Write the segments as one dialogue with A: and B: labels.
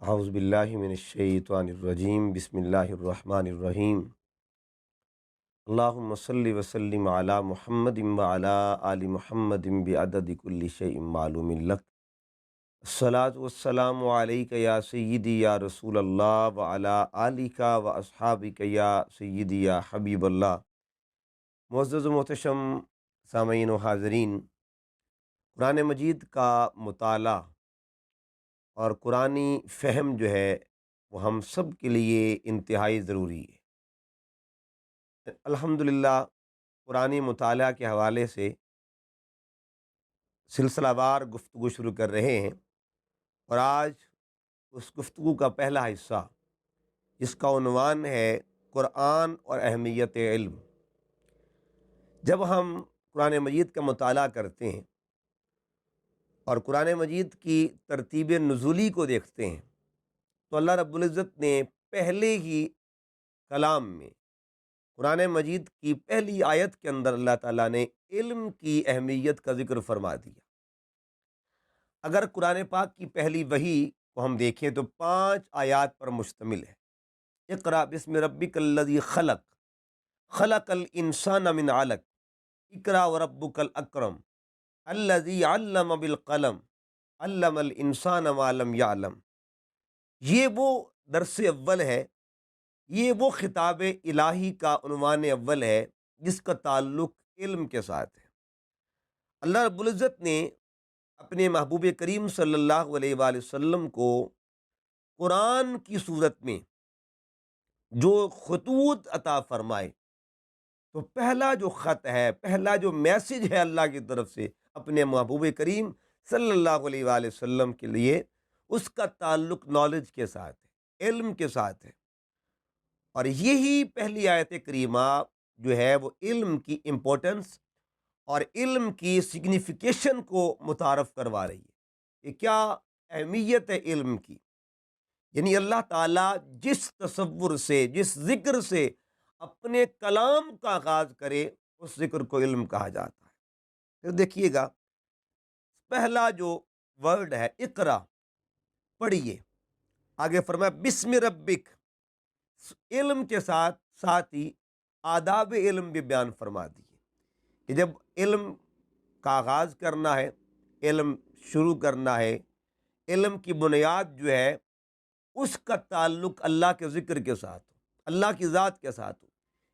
A: اعوذ باللہ من الشیطان الرجیم بسم اللہ الرحمن الرحیم اللہم صلی وسلم علی محمد وعلی آل محمد بعدد کل شیء معلوم لک الصلاۃ والسلام علیک یا سیدی یا رسول اللہ وعلی آلک و اصحابک یا سیدی یا حبیب اللہ۔ معزز و محتشم سامعین و حاضرین، قرآن مجید کا مطالعہ اور قرآنی فہم جو ہے وہ ہم سب کے لیے انتہائی ضروری ہے۔ الحمدللہ قرآنی مطالعہ کے حوالے سے سلسلہ وار گفتگو شروع کر رہے ہیں، اور آج اس گفتگو کا پہلا حصہ جس کا عنوان ہے قرآن اور اہمیت علم۔ جب ہم قرآن مجید کا مطالعہ کرتے ہیں اور قرآن مجید کی ترتیب نزولی کو دیکھتے ہیں تو اللہ رب العزت نے پہلے ہی کلام میں قرآن مجید کی پہلی آیت کے اندر اللہ تعالیٰ نے علم کی اہمیت کا ذکر فرما دیا۔ اگر قرآن پاک کی پہلی وحی کو ہم دیکھیں تو 5 آیات پر مشتمل ہے۔ اقرأ بسم ربک الذی خلق، خلق الانسان من علق، اقرأ وربک الاکرم، الذی علم بالقلم، علم الانسان ما لم یعلم۔ یہ وہ درس اول ہے، یہ وہ خطاب الہی کا عنوان اول ہے جس کا تعلق علم کے ساتھ ہے۔ اللہ رب العزت نے اپنے محبوب کریم صلی اللہ علیہ وآلہ وسلم کو قرآن کی صورت میں جو خطوط عطا فرمائے، تو پہلا جو خط ہے، پہلا جو میسج ہے اللہ کی طرف سے اپنے محبوب کریم صلی اللہ علیہ وآلہ وسلم کے لیے، اس کا تعلق نالج کے ساتھ ہے، علم کے ساتھ ہے۔ اور یہی پہلی آیت کریمہ جو ہے وہ علم کی امپورٹنس اور علم کی سگنیفیکیشن کو متعارف کروا رہی ہے کہ کیا اہمیت ہے علم کی۔ یعنی اللہ تعالیٰ جس تصور سے، جس ذکر سے اپنے کلام کا آغاز کرے، اس ذکر کو علم کہا جاتا ہے۔ پھر دیکھیے گا پہلا جو ورڈ ہے اقرا، پڑھیے، آگے فرمایا بسم ربک، علم کے ساتھ ساتھ ہی آداب علم بھی بیان فرما دیے کہ جب علم کا آغاز کرنا ہے، علم شروع کرنا ہے، علم کی بنیاد جو ہے اس کا تعلق اللہ کے ذکر کے ساتھ ہو، اللہ کی ذات کے ساتھ ہو۔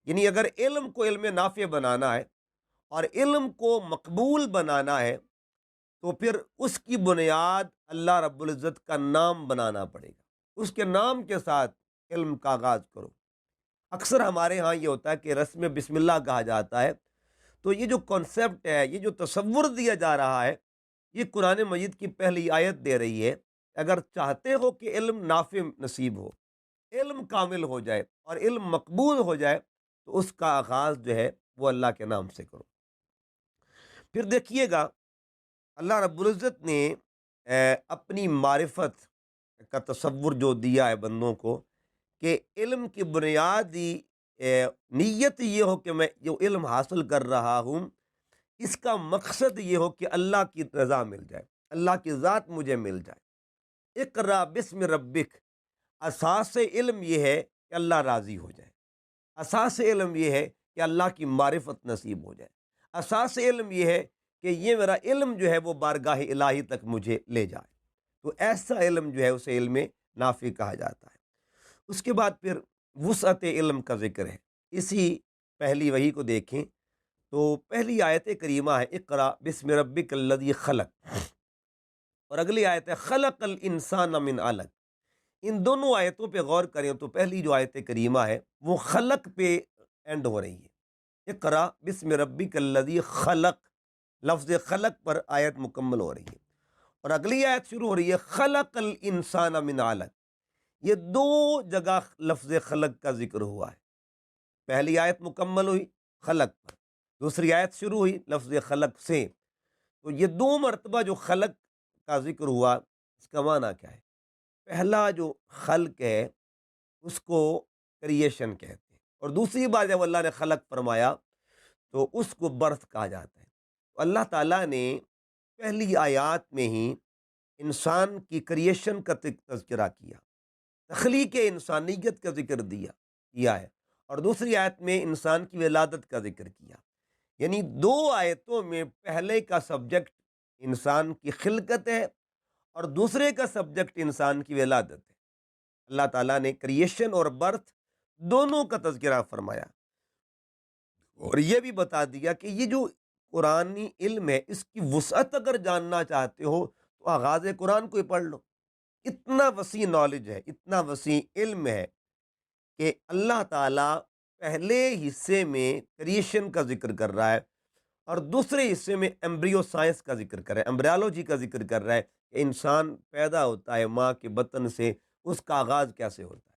A: یعنی اگر علم کو علم نافع بنانا ہے اور علم کو مقبول بنانا ہے تو پھر اس کی بنیاد اللہ رب العزت کا نام بنانا پڑے گا، اس کے نام کے ساتھ علم کا آغاز کرو۔ اکثر ہمارے ہاں یہ ہوتا ہے کہ رسم بسم اللہ کہا جاتا ہے، تو یہ جو کانسیپٹ ہے، یہ جو تصور دیا جا رہا ہے، یہ قرآن مجید کی پہلی آیت دے رہی ہے۔ اگر چاہتے ہو کہ علم نافع نصیب ہو، علم کامل ہو جائے اور علم مقبول ہو جائے، تو اس کا آغاز جو ہے وہ اللہ کے نام سے کرو۔ پھر دیکھیے گا اللہ رب العزت نے اپنی معرفت کا تصور جو دیا ہے بندوں کو کہ علم کی بنیادی نیت یہ ہو کہ میں جو علم حاصل کر رہا ہوں اس کا مقصد یہ ہو کہ اللہ کی رضا مل جائے، اللہ کی ذات مجھے مل جائے۔ اقرا بسم ربک، اساس علم یہ ہے کہ اللہ راضی ہو جائے، اساس علم یہ ہے کہ اللہ کی معرفت نصیب ہو جائے، اساس علم یہ ہے کہ یہ میرا علم جو ہے وہ بارگاہ الہی تک مجھے لے جائے۔ تو ایسا علم جو ہے اسے علم نافع کہا جاتا ہے۔ اس کے بعد پھر وسعت علم کا ذکر ہے۔ اسی پہلی وحی کو دیکھیں تو پہلی آیت کریمہ ہے اقرا بسم ربک الذی خلق، اور اگلی آیت ہے خلق الانسان من علق۔ ان دونوں آیتوں پہ غور کریں تو پہلی جو آیت کریمہ ہے وہ خلق پہ اینڈ ہو رہی ہے۔ اقرا بسم ربک الذی خلق، لفظ خلق پر آیت مکمل ہو رہی ہے، اور اگلی آیت شروع ہو رہی ہے خلق الانسان من علق۔ یہ دو جگہ لفظ خلق کا ذکر ہوا ہے۔ پہلی آیت مکمل ہوئی خلق پر، دوسری آیت شروع ہوئی لفظ خلق سے، تو یہ دو مرتبہ جو خلق کا ذکر ہوا، اس کا معنی کیا ہے؟ پہلا جو خلق ہے اس کو کریشن کہتے ہیں، اور دوسری بار جب اللہ نے خلق فرمایا تو اس کو برتھ کہا جاتا ہے۔ تو اللہ تعالیٰ نے پہلی آیات میں ہی انسان کی کریشن کا تذکرہ کیا، تخلیق انسانیت کا ذکر کیا ہے، اور دوسری آیت میں انسان کی ولادت کا ذکر کیا۔ یعنی دو آیتوں میں پہلے کا سبجیکٹ انسان کی خلقت ہے اور دوسرے کا سبجیکٹ انسان کی ولادت ہے۔ اللہ تعالیٰ نے کریشن اور برتھ دونوں کا تذکرہ فرمایا، اور یہ بھی بتا دیا کہ یہ جو قرآنی علم ہے اس کی وسعت اگر جاننا چاہتے ہو تو آغاز قرآن کو ہی پڑھ لو۔ اتنا وسیع نالج ہے، اتنا وسیع علم ہے کہ اللہ تعالیٰ پہلے حصے میں کریشن کا ذکر کر رہا ہے اور دوسرے حصے میں ایمبریو سائنس کا ذکر کر رہا ہے، ایمبریالوجی کا ذکر کر رہا ہے کہ انسان پیدا ہوتا ہے ماں کے بطن سے، اس کا آغاز کیسے ہوتا ہے۔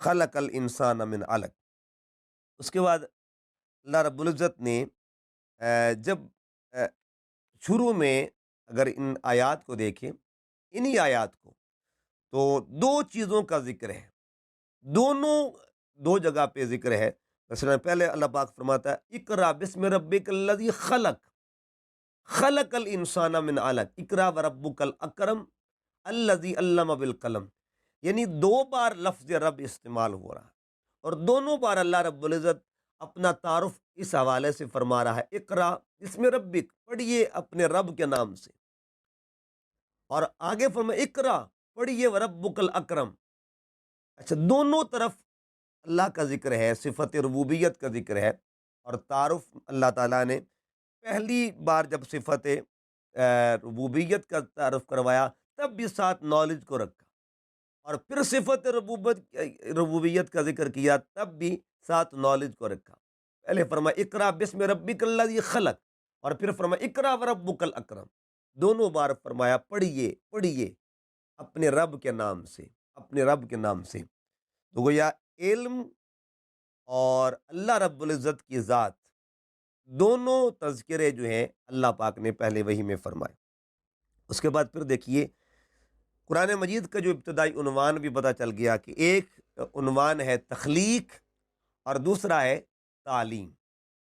A: خلق الانسان من علق۔ اس کے بعد اللہ رب العزت نے جب شروع میں اگر ان آیات کو دیکھیں، انہی آیات کو، تو دو چیزوں کا ذکر ہے، دونوں دو جگہ پہ ذکر ہے۔ مثلا پہلے اللہ پاک فرماتا ہے اقرا بسم ربک الذی خلق، خلق الانسان من علق، اقرا وربک الاکرم الذی علم بالقلم۔ یعنی دو بار لفظ رب استعمال ہو رہا ہے، اور دونوں بار اللہ رب العزت اپنا تعارف اس حوالے سے فرما رہا ہے، اقرا بسم ربک، پڑھیے اپنے رب کے نام سے، اور آگے فرمایا اقرا، پڑھیے وربک الاکرم۔ اچھا، دونوں طرف اللہ کا ذکر ہے، صفت ربوبیت کا ذکر ہے، اور تعارف اللہ تعالیٰ نے پہلی بار جب صفت ربوبیت کا تعارف کروایا تب بھی ساتھ نالج کو رکھا، اور پھر صفت ربوبیت کا ذکر کیا تب بھی ساتھ نالج کو رکھا۔ پہلے فرمایا اقرا بسم ربک الذی خلق، اور پھر فرمایا اقرا وربک الاکرم، دونوں بار فرمایا پڑھیے پڑھیے اپنے رب کے نام سے، اپنے رب کے نام سے۔ تو گویا علم اور اللہ رب العزت کی ذات دونوں تذکرے جو ہیں اللہ پاک نے پہلے وحی میں فرمائے۔ اس کے بعد پھر دیکھیے قرآن مجید کا جو ابتدائی عنوان بھی پتہ چل گیا کہ ایک عنوان ہے تخلیق اور دوسرا ہے تعلیم۔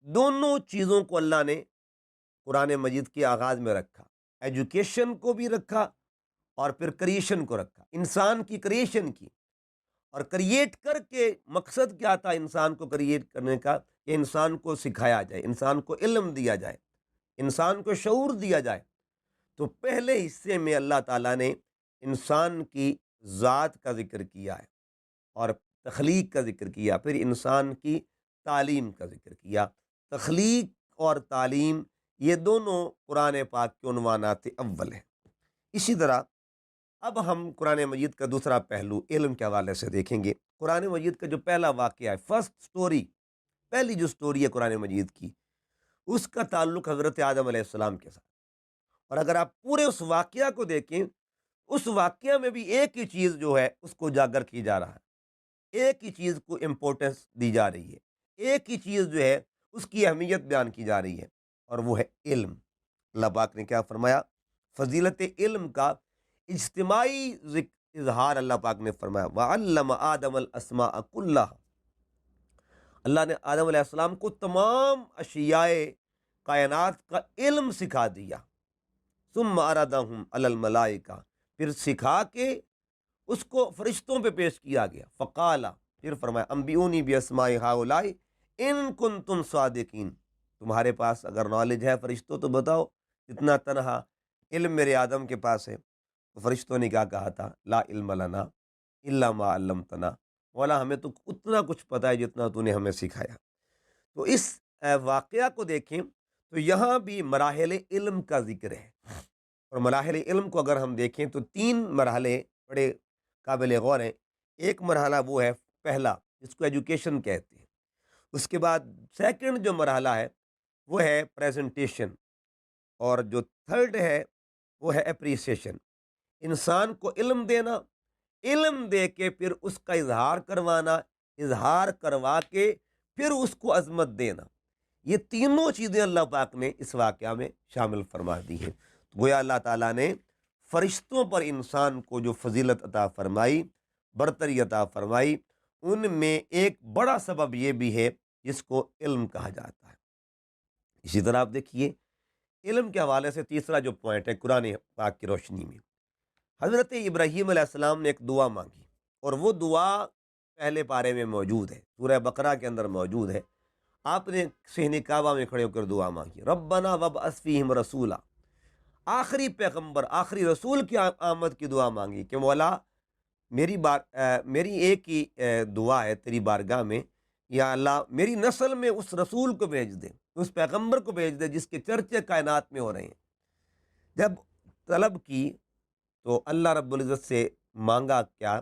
A: دونوں چیزوں کو اللہ نے قرآن مجید کے آغاز میں رکھا، ایجوکیشن کو بھی رکھا اور پھر کریشن کو رکھا، انسان کی کریشن کی، اور کریٹ کر کے مقصد کیا تھا انسان کو کریٹ کرنے کا، کہ انسان کو سکھایا جائے، انسان کو علم دیا جائے، انسان کو شعور دیا جائے۔ تو پہلے حصے میں اللہ تعالیٰ نے انسان کی ذات کا ذکر کیا ہے اور تخلیق کا ذکر کیا، پھر انسان کی تعلیم کا ذکر کیا۔ تخلیق اور تعلیم یہ دونوں قرآن پاک کے عنوانات اول ہیں۔ اسی طرح اب ہم قرآن مجید کا دوسرا پہلو علم کے حوالے سے دیکھیں گے۔ قرآن مجید کا جو پہلا واقعہ ہے، فرسٹ سٹوری، پہلی جو سٹوری ہے قرآن مجید کی، اس کا تعلق حضرت آدم علیہ السلام کے ساتھ، اور اگر آپ پورے اس واقعہ کو دیکھیں، اس واقعہ میں بھی ایک ہی چیز جو ہے اس کو اجاگر کی جا رہا ہے، ایک ہی چیز کو امپورٹنس دی جا رہی ہے، ایک ہی چیز جو ہے اس کی اہمیت بیان کی جا رہی ہے، اور وہ ہے علم۔ اللہ پاک نے کیا فرمایا؟ فضیلت علم کا اجتماعی اظہار اللہ پاک نے فرمایا، وَعَلَّمَ آدَمَ الْأَسْمَاءَ كُلَّهَا۔ اللہ نے آدم علیہ السلام کو تمام اشیاء کائنات کا علم سکھا دیا۔ ثُمَّ عَرَضَهُمْ عَلَى الْمَلَائِكَةِ، پھر سکھا کے اس کو فرشتوں پہ پیش کیا گیا۔ فقال، پھر فرمایا انبئونی بِأَسْمَاءِ هَؤُلَاءِ إِن كُنتُمْ صَادِقِينَ، تمہارے پاس اگر نالج ہے فرشتوں تو بتاؤ، اتنا تنہا علم میرے آدم کے پاس ہے۔ تو فرشتوں نے کیا کہا تھا؟ لا علم لنا الا ما علمتنا، مولا ہمیں تو اتنا کچھ پتہ ہے جتنا تو نے ہمیں سکھایا۔ تو اس واقعہ کو دیکھیں تو یہاں بھی مراحل علم کا ذکر ہے، اور مراحل علم کو اگر ہم دیکھیں تو تین مرحلے بڑے قابل غور ہیں۔ ایک مرحلہ وہ ہے پہلا، جس کو ایجوکیشن کہتے ہیں۔ اس کے بعد سیکنڈ جو مرحلہ ہے وہ ہے پریزنٹیشن، اور جو تھرڈ ہے وہ ہے اپریسیشن، انسان کو علم دینا، علم دے کے پھر اس کا اظہار کروانا، اظہار کروا کے پھر اس کو عظمت دینا۔ یہ تینوں چیزیں اللہ پاک نے اس واقعہ میں شامل فرما دی ہیں۔ تو گویا اللہ تعالیٰ نے فرشتوں پر انسان کو جو فضیلت عطا فرمائی، برتری عطا فرمائی، ان میں ایک بڑا سبب یہ بھی ہے جس کو علم کہا جاتا ہے۔ اسی طرح آپ دیکھیے علم کے حوالے سے تیسرا جو پوائنٹ ہے قرآن پاک کی روشنی میں، حضرت ابراہیم علیہ السلام نے ایک دعا مانگی، اور وہ دعا پہلے پارے میں موجود ہے، سورہ بقرہ کے اندر موجود ہے۔ آپ نے صحن کعبہ میں کھڑے ہو کر دعا مانگی، ربنا وابعث فیہم رسولا، آخری پیغمبر آخری رسول کی آمد کی دعا مانگی کہ مولا میری ایک ہی دعا ہے تیری بارگاہ میں، یا اللہ میری نسل میں اس رسول کو بھیج دے، اس پیغمبر کو بھیج دے جس کے چرچے کائنات میں ہو رہے ہیں۔ جب طلب کی تو اللہ رب العزت سے مانگا کیا،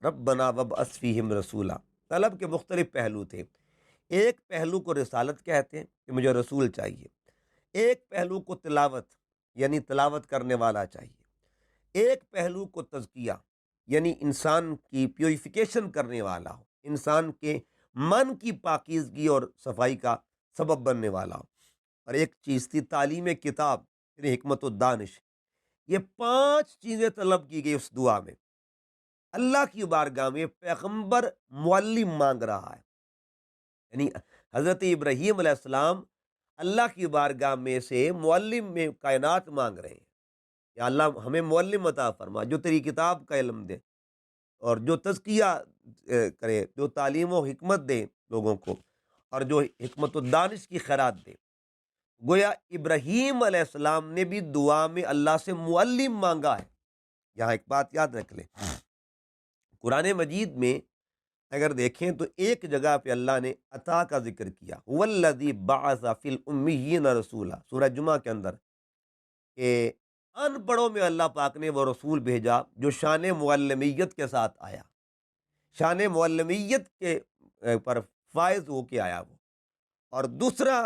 A: ربنا وابعث فیہم رسولا۔ طلب کے مختلف پہلو تھے، ایک پہلو کو رسالت کہتے ہیں کہ مجھے رسول چاہیے، ایک پہلو کو تلاوت یعنی تلاوت کرنے والا چاہیے، ایک پہلو کو تزکیہ یعنی انسان کی پیوریفیکیشن کرنے والا ہو، انسان کے من کی پاکیزگی اور صفائی کا سبب بننے والا ہو، اور ایک چیز تھی تعلیم کتاب یعنی حکمت و دانش۔ یہ 5 چیزیں طلب کی گئی اس دعا میں۔ اللہ کی بارگاہ میں پیغمبر معلم مانگ رہا ہے، یعنی حضرت ابراہیم علیہ السلام اللہ کی بارگاہ میں سے معلم میں کائنات مانگ رہے ہیں، یا اللہ ہمیں معلم عطا فرما جو تیری کتاب کا علم دے، اور جو تزکیہ کرے، جو تعلیم و حکمت دے لوگوں کو، اور جو حکمت و دانش کی خیرات دے۔ گویا ابراہیم علیہ السلام نے بھی دعا میں اللہ سے معلم مانگا ہے۔ یہاں ایک بات یاد رکھ لیں، قرآن مجید میں اگر دیکھیں تو ایک جگہ پہ اللہ نے عطا کا ذکر کیا، والذی بعث فی الامیین رسولا، سورہ جمعہ کے اندر، کہ ان پڑھوں میں اللہ پاک نے وہ رسول بھیجا جو شان معلمیت کے ساتھ آیا، شان معلمیت کے پر فائز ہو کے آیا وہ۔ اور دوسرا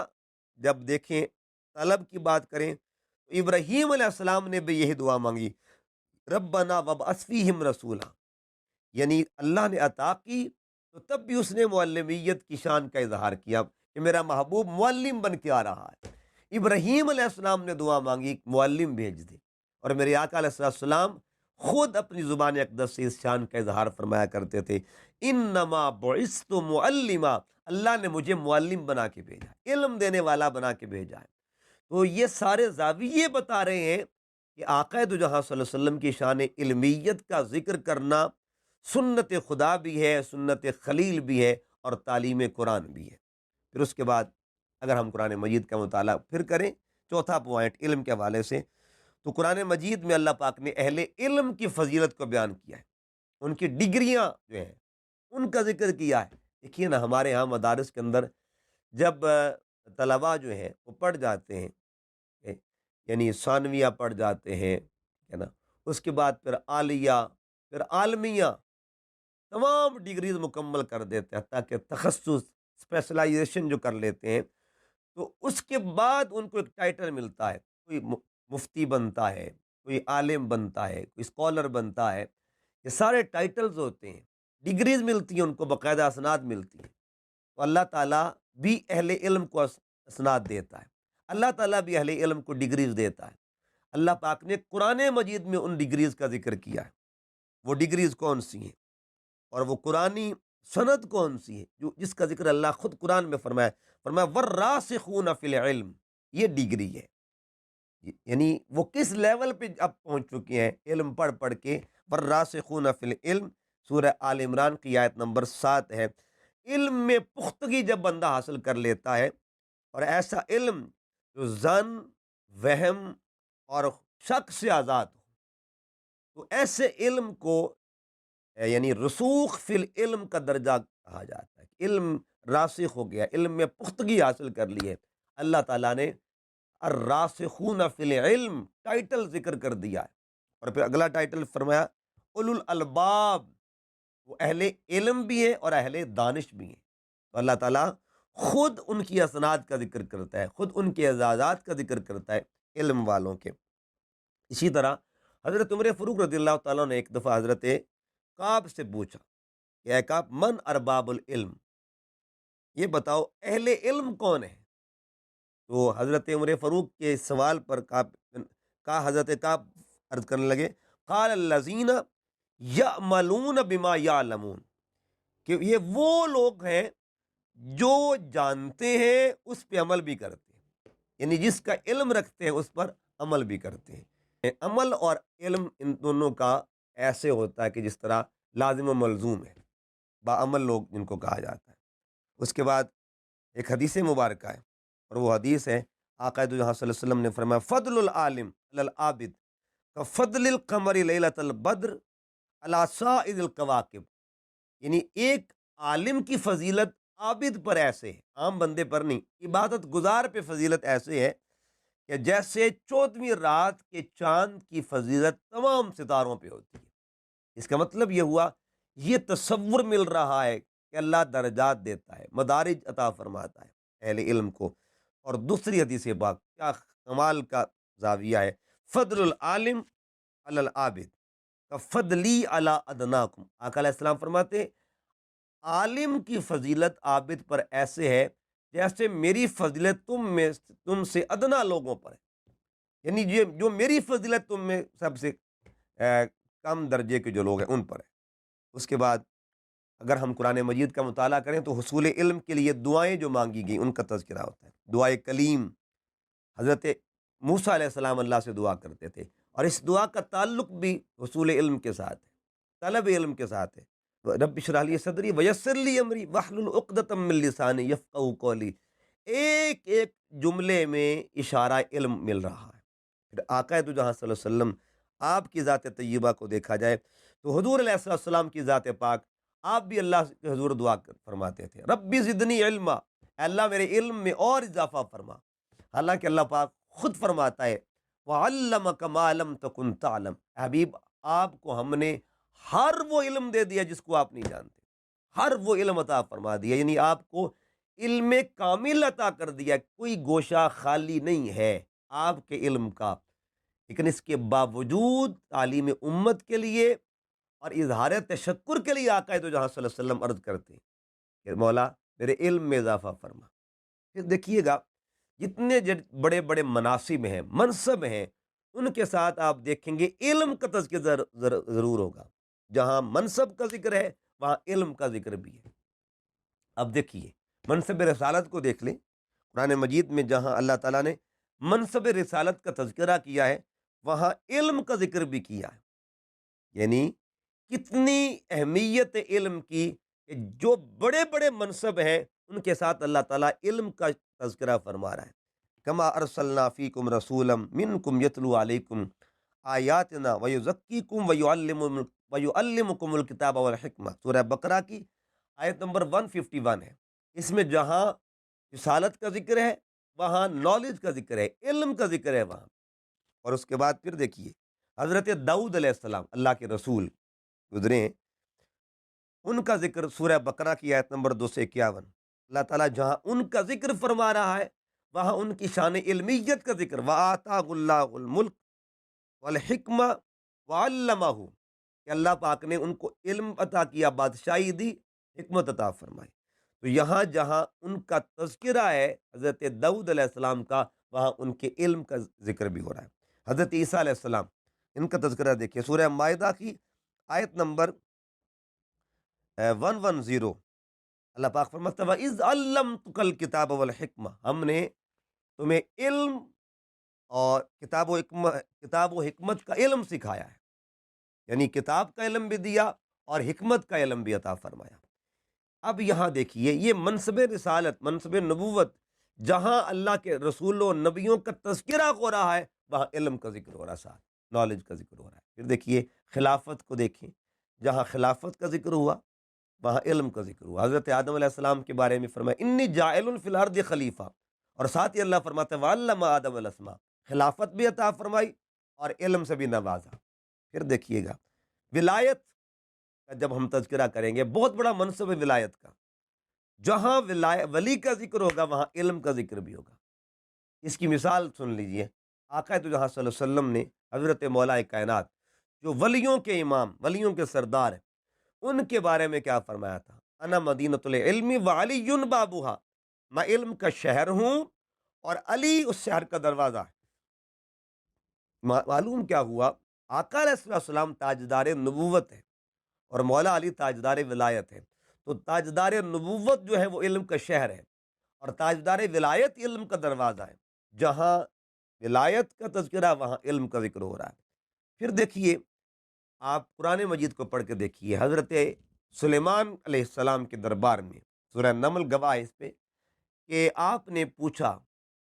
A: جب دیکھیں طلب کی بات کریں تو ابراہیم علیہ السلام نے بھی یہی دعا مانگی، ربنا وابعث فیہم رسولا، یعنی اللہ نے عطا کی تو تب بھی اس نے معلمیت کی شان کا اظہار کیا کہ میرا محبوب معلم بن کے آ رہا ہے۔ ابراہیم علیہ السلام نے دعا مانگی معلم بھیج دے، اور میرے آقا علیہ السلام خود اپنی زبان اقدس سے اس شان کا اظہار فرمایا کرتے تھے، انما بعثت معلما، اللہ نے مجھے معلم بنا کے بھیجا، علم دینے والا بنا کے بھیجا ہے۔ تو یہ سارے زاویے بتا رہے ہیں کہ آقا دو جہاں صلی اللہ علیہ وسلم کی شان علمیت کا ذکر کرنا سنت خدا بھی ہے، سنت خلیل بھی ہے، اور تعلیم قرآن بھی ہے۔ پھر اس کے بعد اگر ہم قرآن مجید کا مطالعہ پھر کریں، چوتھا پوائنٹ علم کے حوالے سے، تو قرآن مجید میں اللہ پاک نے اہل علم کی فضیلت کو بیان کیا ہے، ان کی ڈگریاں جو ہیں ان کا ذکر کیا ہے۔ دیکھیے نا، ہمارے ہاں مدارس کے اندر جب طلباء جو ہیں وہ پڑھ جاتے ہیں، یعنی ثانویہ پڑھ جاتے ہیں، ہے نا، اس کے بعد پھر عالیہ، پھر عالمیہ، تمام ڈگریز مکمل کر دیتے ہیں، تاکہ تخصص اسپیشلائزیشن جو کر لیتے ہیں، تو اس کے بعد ان کو ایک ٹائٹل ملتا ہے، کوئی مفتی بنتا ہے، کوئی عالم بنتا ہے، کوئی اسکالر بنتا ہے، یہ سارے ٹائٹلز ہوتے ہیں، ڈگریز ملتی ہیں ان کو، باقاعدہ اسناد ملتی ہیں۔ تو اللہ تعالیٰ بھی اہل علم کو اسناد دیتا ہے، اللہ تعالیٰ بھی اہل علم کو ڈگریز دیتا ہے۔ اللہ پاک نے قرآن مجید میں ان ڈگریز کا ذکر کیا ہے، وہ ڈگریز کون سی ہیں، اور وہ قرآنی سند کون سی ہے، جس کا ذکر اللہ خود قرآن میں فرمایا والراسخون فی العلم، یہ ڈگری ہے، یعنی وہ کس لیول پہ اب پہنچ چکے ہیں علم پڑھ پڑھ کے۔ والراسخون فی العلم، سورہ آل عمران کی آیت نمبر 7 ہے۔ علم میں پختگی جب بندہ حاصل کر لیتا ہے، اور ایسا علم جو ظن، وہم اور شک سے آزاد ہو، تو ایسے علم کو یعنی رسوخ فی العلم کا درجہ کہا جاتا ہے۔ علم راسخ ہو گیا، علم میں پختگی حاصل کر لی ہے، اللہ تعالیٰ نے الراسخون فی العلم ٹائٹل ذکر کر دیا ہے، اور پھر اگلا ٹائٹل فرمایا اولو الالباب، وہ اہل علم بھی ہیں اور اہل دانش بھی ہیں۔ تو اللہ تعالیٰ خود ان کی اسناد کا ذکر کرتا ہے، خود ان کے اعزازات کا ذکر کرتا ہے علم والوں کے۔ اسی طرح حضرت عمر فاروق رضی اللہ تعالیٰ نے ایک دفعہ حضرت کعب سے پوچھا کہ اے کعب، من ارباب العلم، یہ بتاؤ اہل علم کون ہے؟ تو حضرت عمر فاروق کے سوال پر حضرت کعب عرض کرنے لگے، قال الذین یعملون بما یعلمون، کہ یہ وہ لوگ ہیں جو جانتے ہیں اس پہ عمل بھی کرتے ہیں، یعنی جس کا علم رکھتے ہیں اس پر عمل بھی کرتے ہیں۔ عمل اور علم ان دونوں کا ایسے ہوتا ہے کہ جس طرح لازم و ملزوم ہے، باعمل لوگ جن کو کہا جاتا ہے۔ اس کے بعد ایک حدیث مبارکہ ہے، اور وہ حدیث ہے آقا دو جہاں صلی اللہ علیہ وسلم نے فرمایا فضل العالم علی العابد کفضل القمر لیلۃ البدر علی سائر الکواکب، یعنی ایک عالم کی فضیلت عابد پر ایسے ہے، عام بندے پر نہیں، عبادت گزار پہ فضیلت ایسے ہے کہ جیسے 14ویں رات کے چاند کی فضیلت تمام ستاروں پہ ہوتی ہے۔ اس کا مطلب یہ ہوا، یہ تصور مل رہا ہے کہ اللہ درجات دیتا ہے، مدارج عطا فرماتا ہے اہل علم کو۔ اور دوسری حدیث پاک کیا کمال کا زاویہ ہے، فضل العالم علی العابد کفضلی علی ادناکم، آقا علیہ السلام فرماتے عالم کی فضیلت عابد پر ایسے ہے جیسے میری فضیلت تم سے ادنا لوگوں پر ہے، یعنی جو میری فضیلت تم میں سب سے کم درجے کے جو لوگ ہیں ان پر ہے۔ اس کے بعد اگر ہم قرآن مجید کا مطالعہ کریں تو حصول علم کے لیے دعائیں جو مانگی گئی ان کا تذکرہ ہوتا ہے۔ دعائے کلیم، حضرت موسیٰ علیہ السلام اللہ سے دعا کرتے تھے، اور اس دعا کا تعلق بھی حصول علم کے ساتھ ہے، طلب علم کے ساتھ ہے۔ رب اشرح لی صدری ویسر لی امری واحلل عقدۃ من لسانی یفقہوا قولی، ایک ایک جملے میں اشارہ علم مل رہا ہے۔ پھر آقا دو جہاں صلی اللہ علیہ وسلم، آپ کی ذات طیبہ کو دیکھا جائے تو حضور علیہ السلام کی ذات پاک، آپ بھی اللہ کے حضور دعا فرماتے تھے ربی زدنی علما، اے اللہ میرے علم میں اور اضافہ فرما۔ حالانکہ اللہ پاک خود فرماتا ہے وَعَلَّمَكَ مَا لَمْ تَكُنْ تَعْلَمْ، حبیب آپ کو ہم نے ہر وہ علم دے دیا جس کو آپ نہیں جانتے، ہر وہ علم عطا فرما دیا، یعنی آپ کو علم کامل عطا کر دیا، کوئی گوشہ خالی نہیں ہے آپ کے علم کا۔ لیکن اس کے باوجود تعلیم امت کے لیے اور اظہار تشکر کے لیے آقا دو جہاں صلی اللہ علیہ وسلم عرض کرتے ہیں کہ مولا میرے علم میں اضافہ فرما۔ پھر دیکھیے گا جتنے بڑے بڑے مناصب ہیں، منصب ہیں، ان کے ساتھ آپ دیکھیں گے علم کا تذکرہ ضرور ہوگا۔ جہاں منصب کا ذکر ہے وہاں علم کا ذکر بھی ہے۔ اب دیکھیے منصب رسالت کو دیکھ لیں، قرآن مجید میں جہاں اللہ تعالیٰ نے منصب رسالت کا تذکرہ کیا ہے وہاں علم کا ذکر بھی کیا ہے، یعنی کتنی اہمیت علم کی کہ جو بڑے بڑے منصب ہیں ان کے ساتھ اللہ تعالیٰ علم کا تذکرہ فرما رہا ہے۔ کما ارسلنا فیکم رسولا منکم یتلو علیکم آیاتنا ویزکیکم ویعلمکم الکتاب والحکمہ، سورہ بقرہ کی آیت نمبر 151 ہے۔ اس میں جہاں رسالت کا ذکر ہے وہاں نالج کا ذکر ہے، علم کا ذکر ہے وہاں۔ اور اس کے بعد پھر دیکھیے حضرت داؤد علیہ السلام، اللہ کے رسول گزرے ہیں، ان کا ذکر سورہ بقرہ کی آیت نمبر 251، اللہ تعالیٰ جہاں ان کا ذکر فرما رہا ہے وہاں ان کی شان علمیت کا ذکر، وَآتَاهُ اللَّهُ الْمُلْكَ وَالْحِكْمَةَ وَعَلَّمَهُ، کہ اللہ پاک نے ان کو علم عطا کیا، بادشاہی دی، حکمت عطا فرمائی۔ تو یہاں جہاں ان کا تذکرہ ہے حضرت داؤد علیہ السلام کا، وہاں ان کے علم کا ذکر بھی ہو رہا ہے۔ حضرت عیسیٰ علیہ السلام، ان کا تذکرہ دیکھیے سورہ مائدہ کی آیت نمبر 110، اللہ پاک فرماتا ہے وَإِذْ عَلَّمْتُكَ الْكِتَابَ وَالْحِكْمَةَ، ہم نے تمہیں علم اور کتاب و حکمت کا علم سکھایا ہے، یعنی کتاب کا علم بھی دیا اور حکمت کا علم بھی عطا فرمایا۔ اب یہاں دیکھیے یہ منصب رسالت، منصب نبوت، جہاں اللہ کے رسول و نبیوں کا تذکرہ ہو رہا ہے وہاں علم کا ذکر ہو رہا ہے، ساتھ نالج کا ذکر ہو رہا ہے۔ پھر دیکھیے خلافت کو دیکھیں، جہاں خلافت کا ذکر ہوا وہاں علم کا ذکر ہوا۔ حضرت آدم علیہ السلام کے بارے میں فرمایا انی جاعل فی الارض خلیفہ، اور ساتھ ہی اللہ فرماتا ہے وعلم آدم الاسماء، خلافت بھی عطا فرمائی اور علم سے بھی نوازا۔ پھر دیکھیے گا ولایت کا جب ہم تذکرہ کریں گے، بہت بڑا منصب ہے ولایت کا، جہاں ولی کا ذکر ہوگا وہاں علم کا ذکر بھی ہوگا۔ اس کی مثال سن لیجئے، آقا تو جہاں صلی اللہ علیہ وسلم نے حضرت مولا کائنات جو ولیوں کے امام، ولیوں کے سردار ہیں، ان کے بارے میں کیا فرمایا تھا؟ انا مدینۃ العلم وعلی بابوہا، میں علم کا شہر ہوں اور علی اس شہر کا دروازہ ہے۔ معلوم کیا ہوا؟ آقا علیہ السلام تاجدار نبوت ہے اور مولا علی تاجدار ولایت ہے، تو تاجدار نبوت جو ہے وہ علم کا شہر ہے اور تاجدار ولایت علم کا دروازہ ہے۔ جہاں ولایت کا تذکرہ، وہاں علم کا ذکر ہو رہا ہے۔ پھر دیکھیے، آپ قرآن مجید کو پڑھ کے دیکھیے، حضرت سلیمان علیہ السلام کے دربار میں سورہ نمل گواہ ہے اس پہ کہ آپ نے پوچھا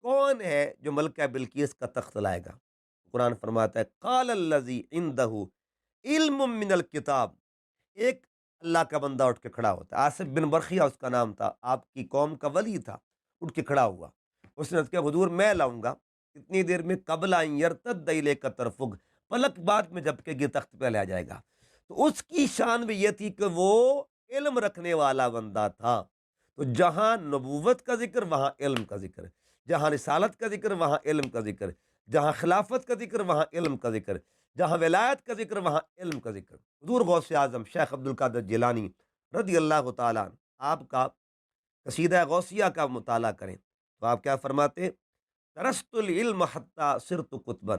A: کون ہے جو ملکہ بلقیس کا تخت لائے گا؟ قرآن فرماتا ہے قال الذی عندہ علم من الکتاب، ایک اللہ کا بندہ اٹھ کے کھڑا ہوتا ہے، آصف بن برخیہ اس کا نام تھا، آپ کی قوم کا ولی تھا، اٹھ کے کھڑا ہوا، اس نے کہا حضور میں لاؤں گا اتنی دیر میں، قبل ان یرتد الیک طرفک، پلک بعد میں جب کہ یہ تخت پہ لے جائے گا۔ تو اس کی شان بھی یہ تھی کہ وہ علم رکھنے والا بندہ تھا۔ تو جہاں نبوت کا ذکر وہاں علم کا ذکر، جہاں رسالت کا ذکر وہاں علم کا ذکر، جہاں خلافت کا ذکر وہاں علم کا ذکر، جہاں ولایت کا ذکر وہاں علم کا ذکر۔ حضور غوث اعظم شیخ عبد القادر جیلانی رضی اللہ تعالیٰ عنہ، آپ کا قصیدہ غوثیہ کا مطالعہ کریں تو آپ کیا فرماتے؟ ترست العلم حتی صرت قطبا،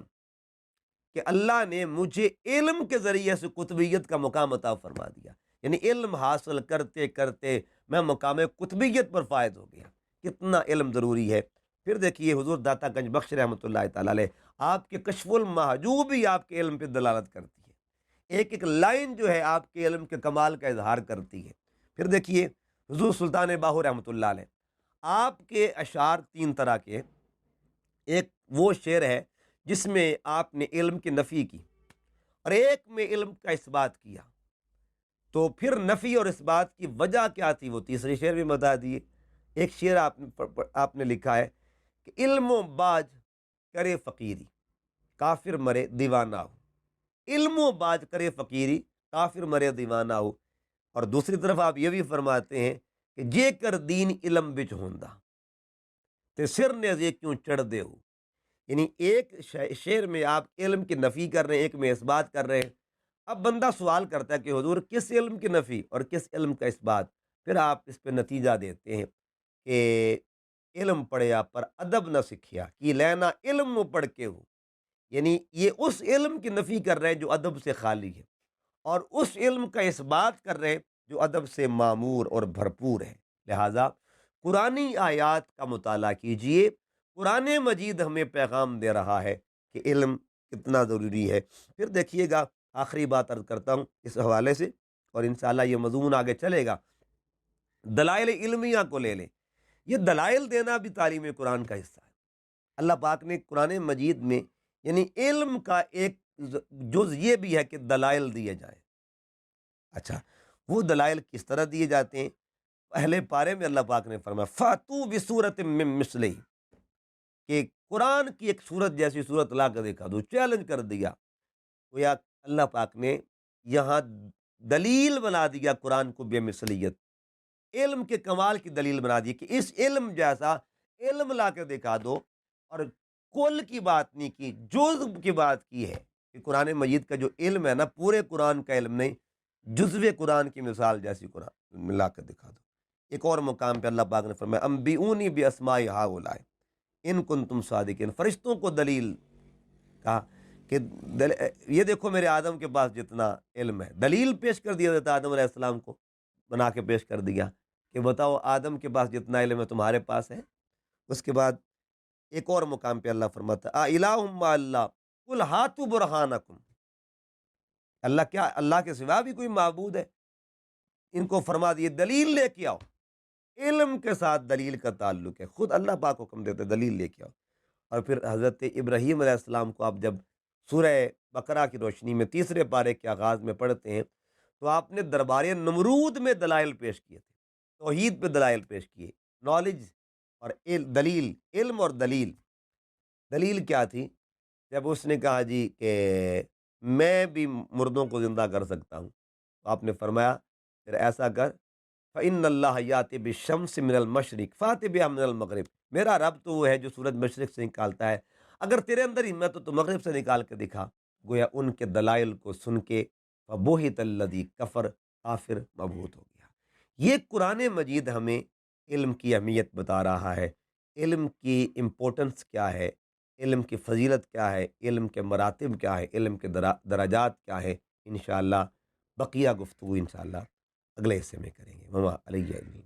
A: کہ اللہ نے مجھے علم کے ذریعے سے قطبیت کا مقام عطا فرما دیا، یعنی علم حاصل کرتے کرتے میں مقام قطبیت پر فائز ہو گیا۔ کتنا علم ضروری ہے۔ پھر دیکھیے حضور داتا گنج بخش رحمۃ اللہ تعالیٰ علیہ، آپ کے کشف المحجوب بھی آپ کے علم پہ دلالت کرتی ہے، ایک ایک لائن جو ہے آپ کے علم کے کمال کا اظہار کرتی ہے۔ پھر دیکھیے حضور سلطان باہو رحمۃ اللہ علیہ، آپ کے اشعار تین طرح کے، ایک وہ شعر ہے جس میں آپ نے علم کی نفی کی، اور ایک میں علم کا اس بات کیا، تو پھر نفی اور اس بات کی وجہ کیا تھی وہ تیسرے شعر میں بتا دیے۔ ایک شعر آپ نے لکھا ہے کہ علم و باج کرے فقیری، کافر مرے دیوانہ ہو، علم و باج کرے فقیری، کافر مرے دیوانہ ہو۔ اور دوسری طرف آپ یہ بھی فرماتے ہیں کہ جے کر دین علم بچ ہوندہ تے سر نے یہ کیوں چڑھ دے ہو، یعنی ایک شعر میں آپ علم کی نفی کر رہے ہیں، ایک میں اس بات کر رہے ہیں۔ اب بندہ سوال کرتا ہے کہ حضور کس علم کی نفی اور کس علم کا اس بات؟ پھر آپ اس پہ نتیجہ دیتے ہیں کہ علم پڑھیا پر ادب نہ سکھیا، کی لینا علم و پڑھ کے ہو، یعنی یہ اس علم کی نفی کر رہے ہیں جو ادب سے خالی ہے، اور اس علم کا اس بات کر رہے ہیں جو ادب سے معمور اور بھرپور ہے۔ لہٰذا قرآنی آیات کا مطالعہ کیجئے، قرآن مجید ہمیں پیغام دے رہا ہے کہ علم کتنا ضروری ہے۔ پھر دیکھیے گا، آخری بات عرض کرتا ہوں اس حوالے سے، اور انشاءاللہ یہ مضمون آگے چلے گا، دلائل علمیہ کو لے لیں۔ یہ دلائل دینا بھی تعلیم قرآن کا حصہ ہے۔ اللہ پاک نے قرآن مجید میں یعنی علم کا ایک جز یہ بھی ہے کہ دلائل دیے جائیں۔ اچھا، وہ دلائل کس طرح دیے جاتے ہیں؟ پہلے پارے میں اللہ پاک نے فرمایا فاتو بصورت من مثلہ، کہ قرآن کی ایک صورت جیسی صورت لا کر دکھا دو، چیلنج کر دیا۔ گویا اللہ پاک نے یہاں دلیل بنا دیا قرآن کو بے مثلیت، علم کے کمال کی دلیل بنا دی کہ اس علم جیسا علم لا کے دکھا دو، اور کل کی بات نہیں کی، جزء کی بات کی ہے کہ قرآن مجید کا جو علم ہے نا، پورے قرآن کا علم نہیں، جزو قرآن کی مثال جیسی قرآن لا کے دکھا دو۔ ایک اور مقام پہ اللہ پاک نے فرمایا انبئونی باسماء ہؤلاء ان کنتم صادقین، فرشتوں کو دلیل کہا کہ یہ دیکھو میرے آدم کے پاس جتنا علم ہے، دلیل پیش کر دیا دیتا آدم علیہ السلام کو بنا کے پیش کر دیا کہ بتاؤ آدم کے پاس جتنا علم ہے تمہارے پاس ہے۔ اس کے بعد ایک اور مقام پہ اللہ فرماتا ہے الہ مع اللہ قل ہاتوا برہانکم، اللہ کیا اللہ کے سوا بھی کوئی معبود ہے؟ ان کو فرما دیے دلیل لے کے آؤ، علم کے ساتھ دلیل کا تعلق ہے، خود اللہ پاک حکم دیتے دلیل لے کے آؤ۔ اور پھر حضرت ابراہیم علیہ السلام کو آپ جب سورہ بقرہ کی روشنی میں تیسرے پارے کے آغاز میں پڑھتے ہیں تو آپ نے دربار نمرود میں دلائل پیش کیے تھے، توحید پہ دلائل پیش کیے، نالج اور دلیل، علم اور دلیل۔ دلیل کیا تھی؟ جب اس نے کہا جی کہ میں بھی مردوں کو زندہ کر سکتا ہوں، تو آپ نے فرمایا پھر ایسا کر فَإِنَّ اللَّهَ يَأْتِي بِالشَّمْسِ مِنَ الْمَشْرِقِ فَأْتِ بِهَا مِنَ الْمَغْرِبِ، میرا رب تو وہ ہے جو سورج مشرق سے نکالتا ہے، اگر تیرے اندر ہمت تو مغرب سے نکال کے دکھا۔ گویا ان کے دلائل کو سن کے فَبُہِتَ الَّذِي كَفَرَ، کافر مبہوت ہو گیا۔ یہ قرآن مجید ہمیں علم کی اہمیت بتا رہا ہے، علم کی امپورٹنس کیا ہے، علم کی فضیلت کیا ہے، علم کے مراتب کیا ہے، علم کے درجات کیا ہے۔ انشاءاللہ بقیہ گفتگو انشاءاللہ اگلے حصے میں کریں گے۔ وما علیہ السلام۔